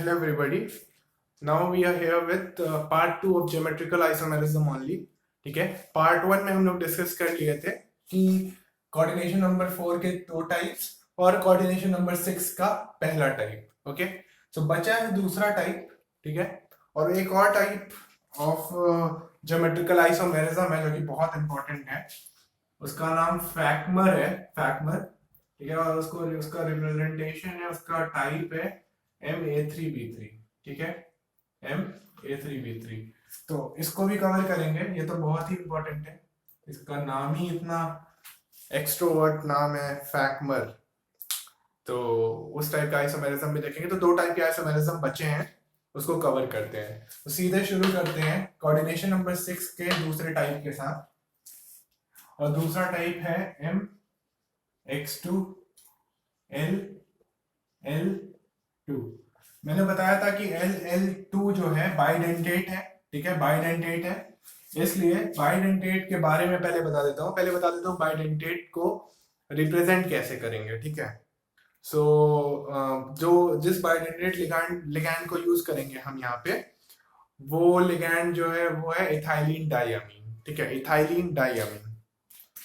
Hello everybody. Now we are here with part 2 of geometrical isomerism only. ठीक है, part 1 में हम लोग डिस्कस कर लिए थे कि कोऑर्डिनेशन नंबर 4 के दो टाइप्स और कोऑर्डिनेशन नंबर 6 का पहला टाइप. ओके, सो बचा है दूसरा टाइप. ठीक है, और एक और टाइप ऑफ ज्योमेट्रिकल आइसोमेरिज्म है जो कि बहुत इंपॉर्टेंट है. उसका नाम फैक्मर है. फैक्मर, ठीक है, और उसको उसका रिप्रेजेंटेशन है, उसका टाइप है MA3B3. ठीक है, MA3B3. तो इसको भी कवर करेंगे. ये तो बहुत ही इंपॉर्टेंट है. इसका नाम ही इतना एक्सट्रोवर्ट नाम है, फैक्मर. तो उस टाइप का आइसोमेरिज्म भी देखेंगे. तो दो टाइप के आइसोमेरिज्म बचे हैं, उसको कवर करते हैं. तो सीधे शुरू करते हैं कोऑर्डिनेशन नंबर 6 के दूसरे टाइप के साथ. और दूसरा टाइप है MX2 LL2. मैंने बताया था कि LL2 जो है बाइडेंटेट है. ठीक है, बाइडेंटेट है. इसलिए बाइडेंटेट के बारे में पहले बता देता हूँ. बाइडेंटेट को रिप्रेजेंट कैसे करेंगे. ठीक है, सो जो जिस बाइडेंटेट लिगैंड को यूज करेंगे हम यहाँ पे, वो लिगैंड जो है वो है इथाइलिन डाइअमीन. ठीक है, इथाइलिन डाइअमीन.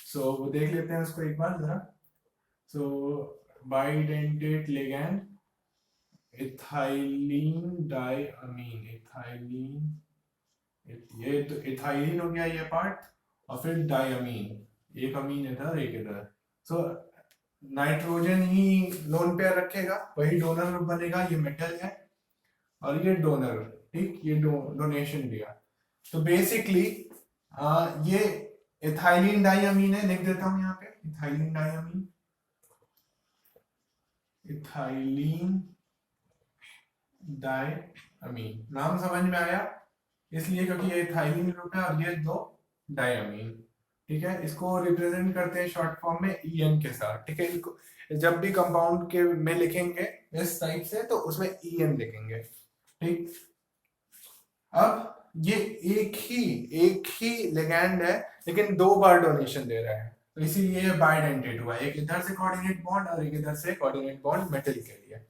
सो वो देख लेते हैं उसको एक बार जरा. सो बाइडेंटेट लिगैंड इथाइलिन डाइअमीन. ये तो इथाइलिन हो गया ये पार्ट, और फिर डाइअमीन. एक अमीन इधर एक इधर. सो नाइट्रोजन ही लोन पेयर रखेगा, वही डोनर बनेगा. ये मेटल है और ये डोनर. ठीक, ये डोनेशन दिया. तो बेसिकली ये इथाइलिन डाइअमीन है. लिख देता हूं यहाँ पे इथाइलिन डाइअमीन. इथाइलिन डाइअमीन नाम समझ में आया, इसलिए क्योंकि ये इथाइलिन ग्रुप है और ये दो डाइअमीन. ठीक है, इसको रिप्रेजेंट करते हैं शॉर्ट फॉर्म में EN के साथ. ठीक है, इनको जब भी कंपाउंड के में लिखेंगे इस टाइप से तो उसमें EN लिखेंगे. ठीक, अब ये एक ही लिगैंड है लेकिन दो बार डोनेशन दे रहा है, तो इसीलिए ये बाइडेंटेट हुआ. एक इधर से कोऑर्डिनेट बॉन्ड और एक इधर से कोऑर्डिनेट बॉन्ड मेटल के लिए.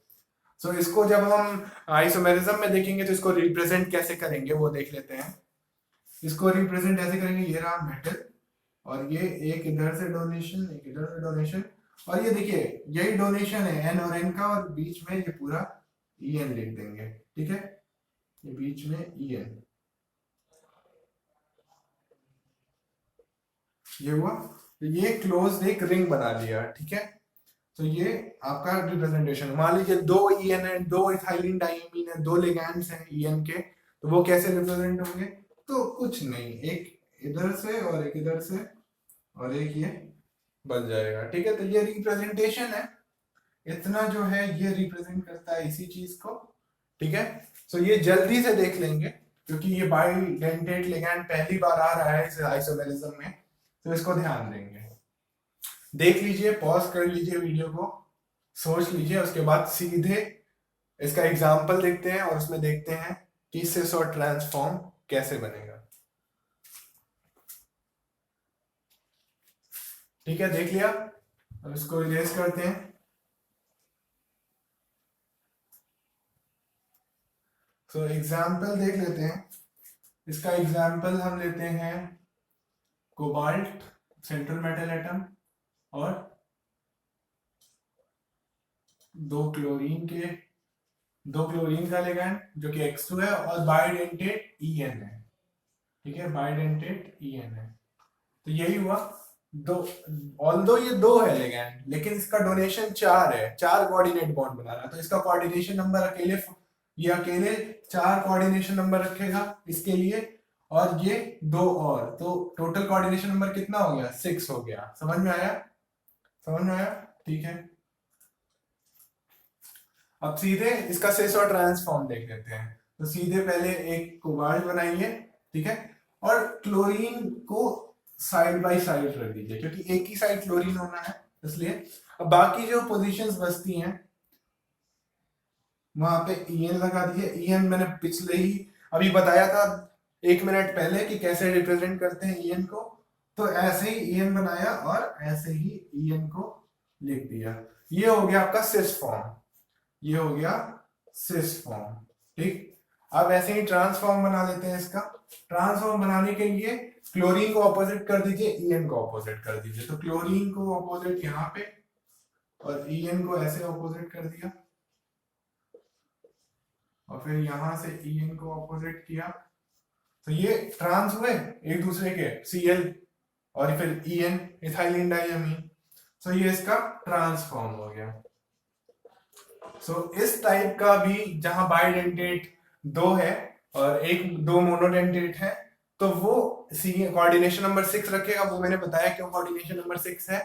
सो इसको जब हम आइसोमेरिज्म में देखेंगे तो इसको रिप्रेजेंट कैसे करेंगे वो देख लेते हैं. इसको रिप्रेजेंट ऐसे करेंगे, ये रहा मेटल और ये एक इधर से डोनेशन एक इधर से डोनेशन, और ये देखिए यही डोनेशन है N और N का, और बीच में ये पूरा EN लिख देंगे. ठीक है, ये बीच में EN. ये हुआ, तो ये क्लोज एक रिंग बना लिया. ठीक है, तो ये आपका रिप्रेजेंटेशन. मान लीजिए दो EN है, दो इथाइलिन डाइअमीन है, दो लिगैंड्स हैं EN के, तो वो कैसे रिप्रेजेंट होंगे? तो कुछ नहीं, एक इधर से और एक इधर से और एक ये बन जाएगा. ठीक है, तो ये रिप्रेजेंटेशन है. इतना जो है ये रिप्रेजेंट करता है इसी चीज को. ठीक है, सो ये जल्दी से देख लेंगे क्योंकि ये बाइडेंटेट लिगैंड पहली बार आ रहा है इस आइसोमेरिज्म में, तो इसको ध्यान देंगे. देख लीजिए, पॉज कर लीजिए वीडियो को, सोच लीजिए, उसके बाद सीधे इसका एग्जाम्पल देखते हैं और उसमें देखते हैं कि सिस और ट्रांसफॉर्म कैसे बनेगा. ठीक है, देख लिया. अब इसको इरेज करते हैं. तो एग्जाम्पल देख लेते हैं. इसका एग्जाम्पल हम लेते हैं कोबाल्ट, सेंट्रल मेटल एटम, और दो क्लोरीन का लिगैंड जो कि X2 है, और बाइडेंटेट EN है. ठीक है, बाइडेंटेट EN है. तो यही हुआ. दो, ऑल्दो ये दो है लिगैंड, लेकिन इसका डोनेशन 4 है. 4 कोऑर्डिनेट बॉन्ड बना रहा है, तो इसका कोऑर्डिनेशन नंबर अकेले 4 कोऑर्डिनेशन नंबर रखेगा इसके लिए, और ये दो और, तो टोटल कोऑर्डिनेशन नंबर कितना हो गया? 6 हो गया. समझ में आया? ठीक है, अब सीधे इसका सिस और ट्रांसफॉर्म देख लेते हैं. तो सीधे पहले एक कोबाल्ट बनाइए. ठीक है, और क्लोरीन को साइड बाय साइड रख दीजिए क्योंकि एक ही साइड क्लोरीन होना है, इसलिए. अब बाकी जो पोजीशंस बचती हैं वहां पे EN लगा दिए. EN मैंने पिछले ही अभी बताया था 1 मिनट पहले कि कैसे रिप्रेजेंट करते हैं EN को. तो ऐसे ही EN बनाया और ऐसे ही EN को लिख दिया. ये हो गया आपका सिस फॉर्म. ये हो गया सिस फॉर्म। ठीक, अब ऐसे ही ट्रांसफॉर्म बना लेते हैं इसका। ट्रांसफॉर्म बनाने के लिए क्लोरीन को ऑपोजिट कर दीजिए, ईएन को ऑपोजिट कर दीजिए। तो क्लोरीन को ऑपोजिट यहाँ पे और ईएन को ऐसे ऑपोजिट कर दिया, और फिर यहां से ईएन को ऑपोजिट किया, तो ये ट्रांस हुए एक दूसरे के, Cl और फिर ईएन, इथाइलिन डाइअमीन। सो ये इसका ट्रांसफॉर्म हो गया। सो इस टाइप का भी जहां बाइडेंटेट दो है और दो मोनोडेंटेट है, तो वो कोऑर्डिनेशन नंबर 6 रखेगा। वो मैंने बताया क्यों कोऑर्डिनेशन नंबर 6 है।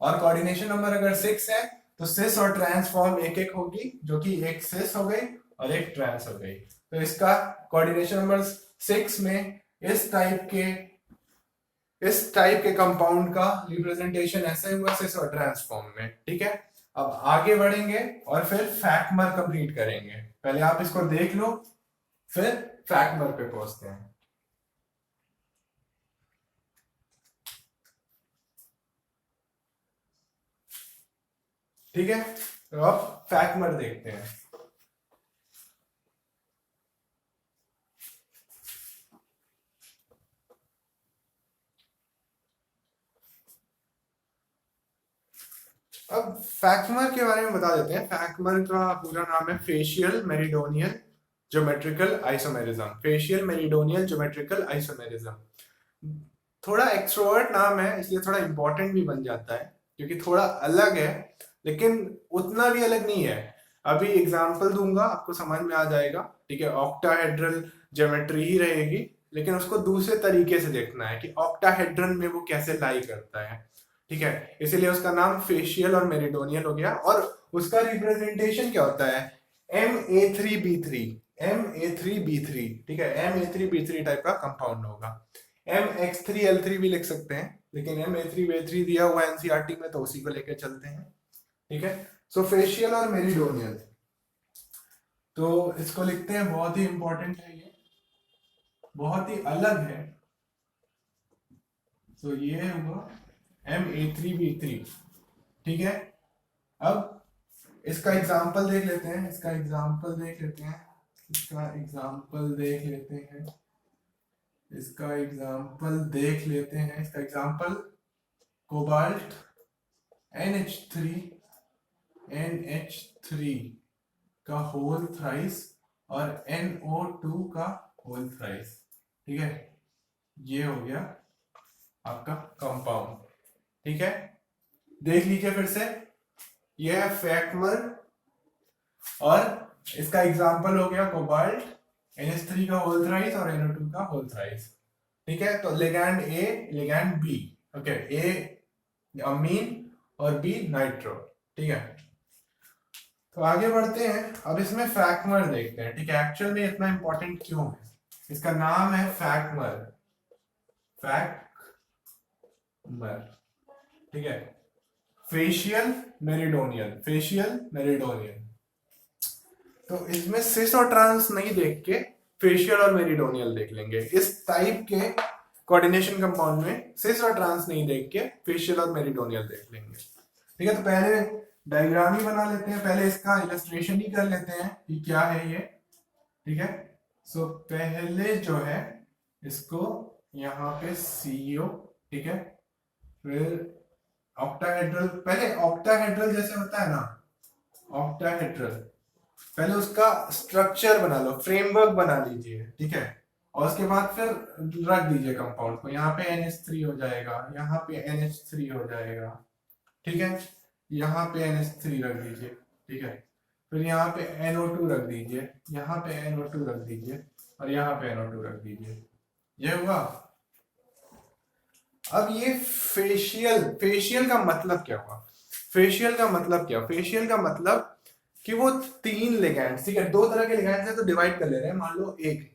और कोऑर्डिनेशन नंबर अगर 6 है तो सिस और ट्रांसफॉर्म एक एक होगी, जो कि एक सिस हो गई और एक ट्रांस हो गई। तो इसका कोऑर्डिनेशन नंबर 6 में इस टाइप के कंपाउंड का रिप्रेजेंटेशन ऐसे हुआ सिस और ट्रांसफॉर्म में। ठीक है, अब आगे बढ़ेंगे और फिर फैक्मर कंप्लीट करेंगे। पहले आप इसको देख लो, फिर फैक्मर पे पहुंचते हैं। ठीक है, तो अब फैक्मर देखते हैं। अब फैक्मर के बारे में बता देते हैं। फैक्मर का पूरा नाम है facial meridional geometrical isomerism. Facial meridional geometrical isomerism थोड़ा एक्सट्रोवर्ट नाम है, इसलिए थोड़ा इंपॉर्टेंट भी बन जाता है, क्योंकि थोड़ा अलग है, लेकिन उतना भी अलग नहीं है। अभी एग्जांपल दूंगा, आपको समझ में आ जाएगा। ठीक है, ऑक्टाहेड्रल ज्योमेट्री ही रहेगी, लेकिन उसको दूसरे तरीके से देखना है कि ऑक्टाहेड्रन में वो कैसे लाई करता है। ठीक है, इसीलिए उसका नाम फेशियल और मेरिडोनियल हो गया। और उसका रिप्रेजेंटेशन क्या होता है? Ma3B3, Ma3B3। ठीक है, Ma3B3 टाइप का कंपाउंड होगा। MX3L3 भी लिख सकते हैं, लेकिन Ma3B3 दिया हुआ एनसीईआरटी में, तो उसी को लेकर चलते हैं। ठीक है, सो फेशियल और मेरिडोनियल, तो इसको लिखते हैं, बहुत ही इंपॉर्टेंट है, ये बहुत ही अलग है। तो ये हुआ Ma3B3। ठीक है, अब इसका एग्जाम्पल देख लेते हैं, इसका एग्जाम्पल देख लेते हैं, इसका एग्जाम्पल देख लेते हैं, इसका एग्जाम्पल देख लेते हैं। इसका एग्जाम्पल कोबाल्ट NH3 NH3 का होल थ्राइस और NO2 का होल थ्राइस। ठीक है, ये हो गया आपका कंपाउंड। ठीक है, देख लीजिए फिर से, ये है फैक्मर और इसका एग्जाम्पल हो गया कोबाल्ट, NH3 का होल थ्राइस और NO2 का होल थ्राइस। ठीक है, तो ligand A, ligand B। Okay, A अमीन और B नाइट्रो। ठीक है, तो आगे बढ़ते हैं। अब इसमें फैक्मर देखते हैं। ठीक है, एक्चुअल में इतना इंपॉर्टेंट क्यों है? इसका नाम है फैक्मर, फैक्मर। ठीक है, फेशियल मेरिडोनियल, फेशियल मेरिडोनियल। तो इसमें सिस और ट्रांस नहीं देख के फेशियल और मेरिडोनियल देख लेंगे। इस टाइप के कोऑर्डिनेशन कंपाउंड में सिस और ट्रांस नहीं देख के फेशियल और मेरिडोनियल देख लेंगे। ठीक है, तो पहले डायग्राम ही बना लेते हैं, पहले इसका इलस्ट्रेशन ही कर लेते हैं कि क्या है ये। ठीक है, सो पहले जो है इसको यहाँ पे CO। ठीक है, फिर ऑक्टाहेड्रल, पहले ऑक्टाहेड्रल जैसे होता है ना, ऑक्टाहेड्रल, पहले उसका स्ट्रक्चर बना लो, फ्रेमवर्क बना लीजिए। ठीक है, और उसके बाद फिर रख दीजिए कंपाउंड को। यहाँ पे NH3 हो जाएगा, यहाँ पे NH3 हो जाएगा। ठीक है, यहाँ पे NH3 रख दीजिए। ठीक है, फिर यहाँ पे NO2 रख दीजिए, यहाँ पे NO2 रख दीजिए, और यहाँ पे NO2 रख दीजिए। ये हुआ। अब ये फेशियल का मतलब क्या हुआ? फेशियल का मतलब क्या? फेशियल का मतलब कि वो 3 लिगैंड्स, ठीक है, 2 तरह के लिगैंड्स हैं, तो डिवाइड कर ले रहे हैं। मान लो एक,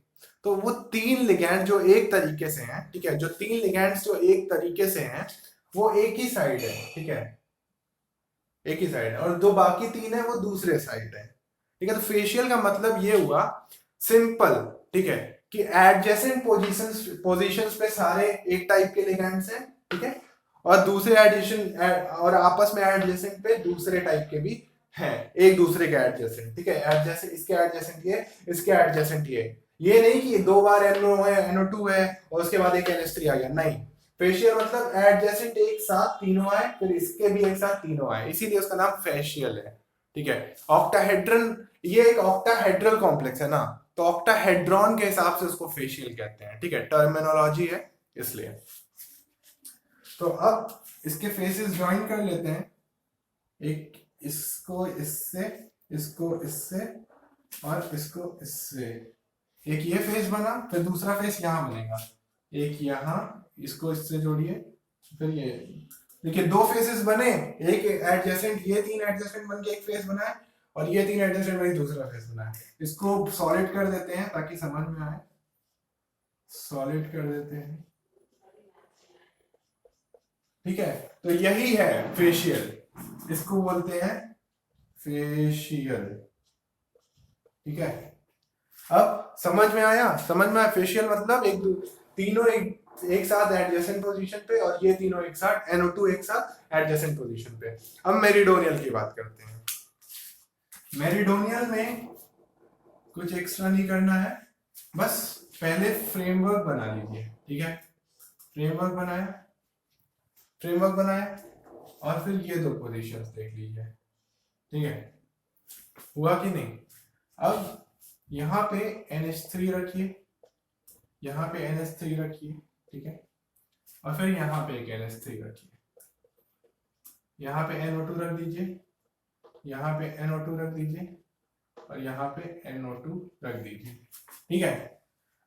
तो वो 3 लिगैंड जो एक तरीके से हैं, ठीक है, जो 3 लिगैंड्स जो एक तरीके से हैं, वो एक ही साइड है। ठीक है, एक ही साइड है, और दो बाकी 3 है वो दूसरे साइड है। ठीक है, तो फेशियल का मतलब ये हुआ सिंपल, ठीक है, कि एडजेसेंट पोजीशंस पे सारे एक टाइप के लिगैंड्स हैं। ठीक है, और दूसरे एडिशन और आपस में एडजेसेंट पे दूसरे टाइप के भी हैं एक दूसरे के एडजेसेंट, ठीक है, एडजेसेंट, इसके एडजेसेंट ये, इसके एडजेसेंट ये नहीं कि दो बार NO है, NO2 है और उसके बाद एक NH3 आ गया, नहीं। फेशियल मतलब एडजेसेंट एक साथ तीनों आए, फिर इसके भी एक साथ तीनों आए, इसीलिए उसका नाम फेशियल है, ठीक है। ऑक्टाहेड्रन, ये एक ऑक्टाहेड्रल कॉम्प्लेक्स है ना, तो ऑक्टाहेड्रॉन के हिसाब से उसको फेशियल कहते हैं, ठीक है, टर्मिनोलॉजी है इसलिए। तो अब इसके फेसेस ज्वाइन कर लेते हैं, एक इसको इससे, इसको इससे और इसको इससे, एक ये फेस बना, फिर दूसरा फेस यहाँ बनेगा, एक यहाँ, इसको इससे जोड़िए, फिर ये, देखिए दो फेसेस बने, एक एडजेसेंट, ये तीन एडजेसेंट बन के एक फेस बना है और ये तीन एडजेसेंट बन के दूसरा फेस बना है। इसको सॉलिड कर देते हैं ताकि समझ में आए, सॉलिड कर देते हैं, ठीक है। तो यही है फेशियल, इसको बोलते हैं फेशियल, ठीक है। अब समझ में आया, समझ में आया, फेशियल मतलब तीनों एक साथ एडजेसेंट पोजीशन पे और ये तीनों एक साथ, NO2 एक साथ एडजेसेंट पोजीशन पे। अब मेरिडोनियल की बात करते हैं। मेरिडोनियल में कुछ एक्स्ट्रा नहीं करना है, बस पहले फ्रेमवर्क बना लीजिए, ठीक है। फ्रेमवर्क बनाया, फ्रेमवर्क बनाया और फिर ये दो पोजीशंस देख लीजिए, ठीक है, हुआ कि नहीं। अब यहाँ पे NH3 रखिए, यहाँ पे NH3 रखिए, ठीक है, और फिर यहाँ पे एक NH3 रखिए, यहाँ पे NO2 रख दीजिए, यहाँ पे NO2 रख दीजिए और यहाँ पे NO2 रख दीजिए, ठीक है।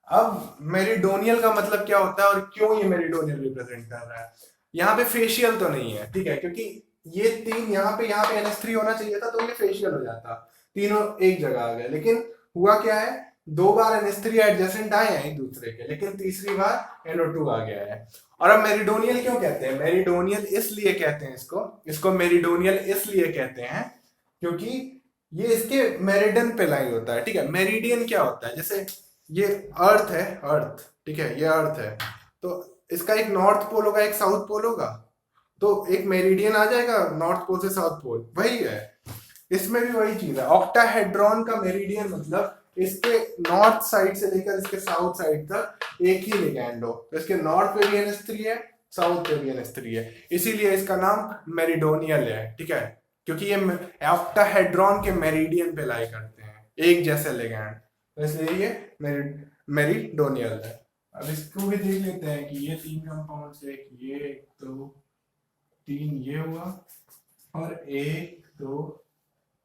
अब मेरिडोनियल का मतलब क्या होता है और क्यों ये मेरिडोनियल रिप्रेजेंट कर रहा है। यहाँ पे फेशियल तो नहीं है, ठीक है, क्योंकि ये तीन यहाँ पे NH3 होना चाहिए था, तो ये फेशियल हो जाता, तीनों एक जगह आ गए। लेकिन हुआ क्या है, दो बार NH3 एडजेसेंट आए हैं एक दूसरे के, लेकिन तीसरी बार NO2 आ गया है। और अब मेरिडोनियल क्यों कहते हैं, मेरिडोनियल इसलिए कहते हैं इसको मेरिडोनियल इसलिए कहते हैं क्योंकि ये इसके मेरिडियन पे लाई होता है, ठीक है। मेरिडियन क्या होता है, जैसे ये अर्थ है, अर्थ, ठीक है, ये अर्थ है, तो इसका एक नॉर्थ पोल होगा, एक साउथ पोल होगा, तो एक मेरिडियन आ जाएगा नॉर्थ पोल से साउथ पोल, वही है इसमें भी वही चीज है। ऑक्टाहेड्रॉन का मेरिडियन मतलब इसके नॉर्थ साइड से लेकर इसके साउथ साइड तक एक ही लिगैंड हो, तो इसके नॉर्थ पे भी NH3 है, साउथ पे भी NH3 है, इसीलिए इसका नाम मेरिडोनियल है, ठीक है, क्योंकि ये ऑक्टाहेड्रॉन के मेरिडियन पे लाई करते हैं एक जैसे लिगैंड, तो इसलिए ये मेरिडोनियल है। अब इसको भी देख लेते हैं कि ये तीन कंपाउंड से, ये एक दो तीन ये हुआ और एक दो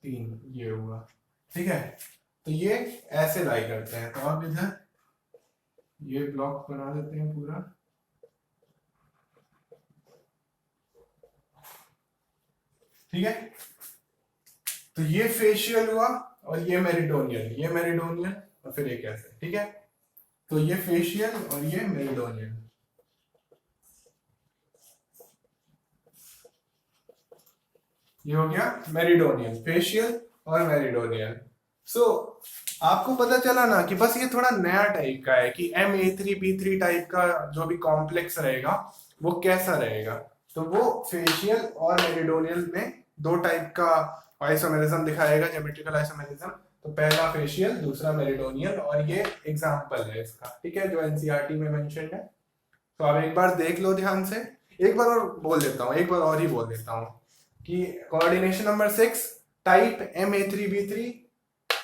तीन ये हुआ, ठीक है। तो ये ऐसे लाई करते हैं, तो अब इधर ये ब्लॉक बना देते हैं पूरा, ठीक है। तो ये फेशियल हुआ और ये मेरिडोनियल और फिर एक ऐसे, ठीक है। तो ये फेशियल और ये मेरिडोनियल, ये हो गया मेरिडोनियल, फेशियल और मेरिडोनियल। सो आपको पता चला ना कि बस ये थोड़ा नया टाइप का है कि Ma3B3 टाइप का जो भी कॉम्प्लेक्स रहेगा वो कैसा रहेगा। तो वो फेशियल और मेरिडोनियल में दो टाइप का आइसोमेरिज्म दिखाएगा, ज्योमेट्रिकल आइसोमेरिज्म। तो पहला फेशियल, दूसरा मेरिडोनियल, और ये एग्जांपल है इसका, ठीक है, जो एनसीईआरटी में मेंशन्ड है। तो आप एक बार देख लो ध्यान से, एक बार और बोल देता हूँ, एक बार और ही बोल देता हूँ कि कोऑर्डिनेशन नंबर 6 टाइप Ma3B3,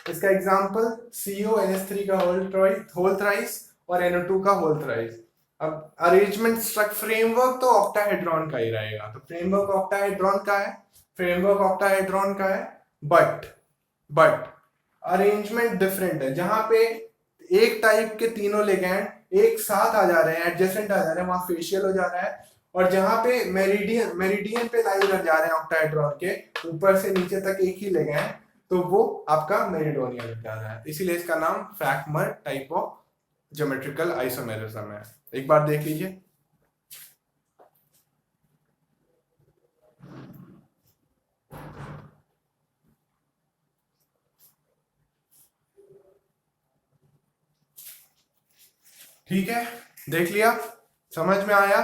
इसका एग्जांपल CONH3 का होल थ्राइस और NO2 का होल थ्राइस। अब अरेंजमेंट स्ट्रक्चर फ्रेमवर्क तो ऑक्टाहेड्रॉन का ही रहेगा, तो फ्रेमवर्क ऑक्टाहेड्रॉन का है, फ्रेमवर्क ऑक्टाहेड्रॉन का है, बट अरेंजमेंट डिफरेंट है। जहां पे एक टाइप के तीनों लिगैंड एक साथ आ जा रहे हैं, एडजेसेंट आ जा रहे हैं, वहां फेशियल हो जा रहा है। और जहां पे मेरिडियन पे लाई कर जा रहे हैं ऑक्टाहेड्रॉन के, ऊपर से नीचे तक एक ही लिगैंड, तो वो आपका मेरिडोनियल जा रहा है, इसीलिए इसका नाम फैक्मर टाइप ऑफ ज्योमेट्रिकल आइसोमेरिज्म है। एक बार देख लीजिए, ठीक है, देख लिया, समझ में आया।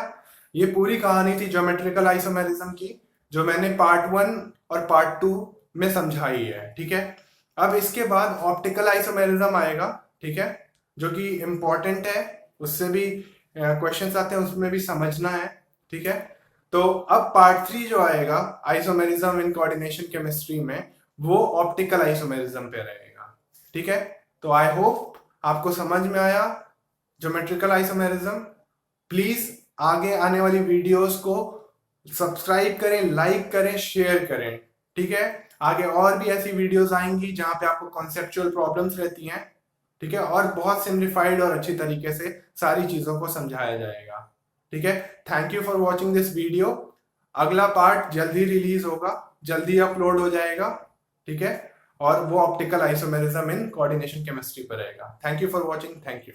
ये पूरी कहानी थी ज्योमेट्रिकल आइसोमेरिज्म की, जो मैंने पार्ट 1 और पार्ट 2 में समझाई है, ठीक है। अब इसके बाद ऑप्टिकल आइसोमेरिज्म आएगा, ठीक है, जो कि इम्पोर्टेंट है, उससे भी क्वेश्चंस आते हैं, उसमें भी समझना है, ठीक है। तो अब पार्ट 3 जो आएगा आइसोमेरिज्म इन कोऑर्डिनेशन केमिस्ट्री में, वो ऑप्टिकल आइसोमेरिज्म पे रहेगा, ठीक है। तो आई होप आपको समझ में आया ज्योमेट्रिकल आइसोमेरिज्म। प्लीज आगे आने वाली वीडियोस को सब्सक्राइब करें, लाइक करें, शेयर करें, ठीक है। आगे और भी ऐसी वीडियोस आएंगी जहां पे आपको कॉन्सेप्चुअल प्रॉब्लम्स रहती हैं, ठीक है, और बहुत सिंप्लीफाइड और अच्छी तरीके से सारी चीजों को समझाया जाएगा, ठीक है। Thank you for watching this video. अगला पार्ट जल्दी रिलीज होगा, जल्दी अपलोड हो जाएगा, ठीक है, और वो optical isomerism in coordination chemistry पर रहेगा। Thank you for watching, thank you.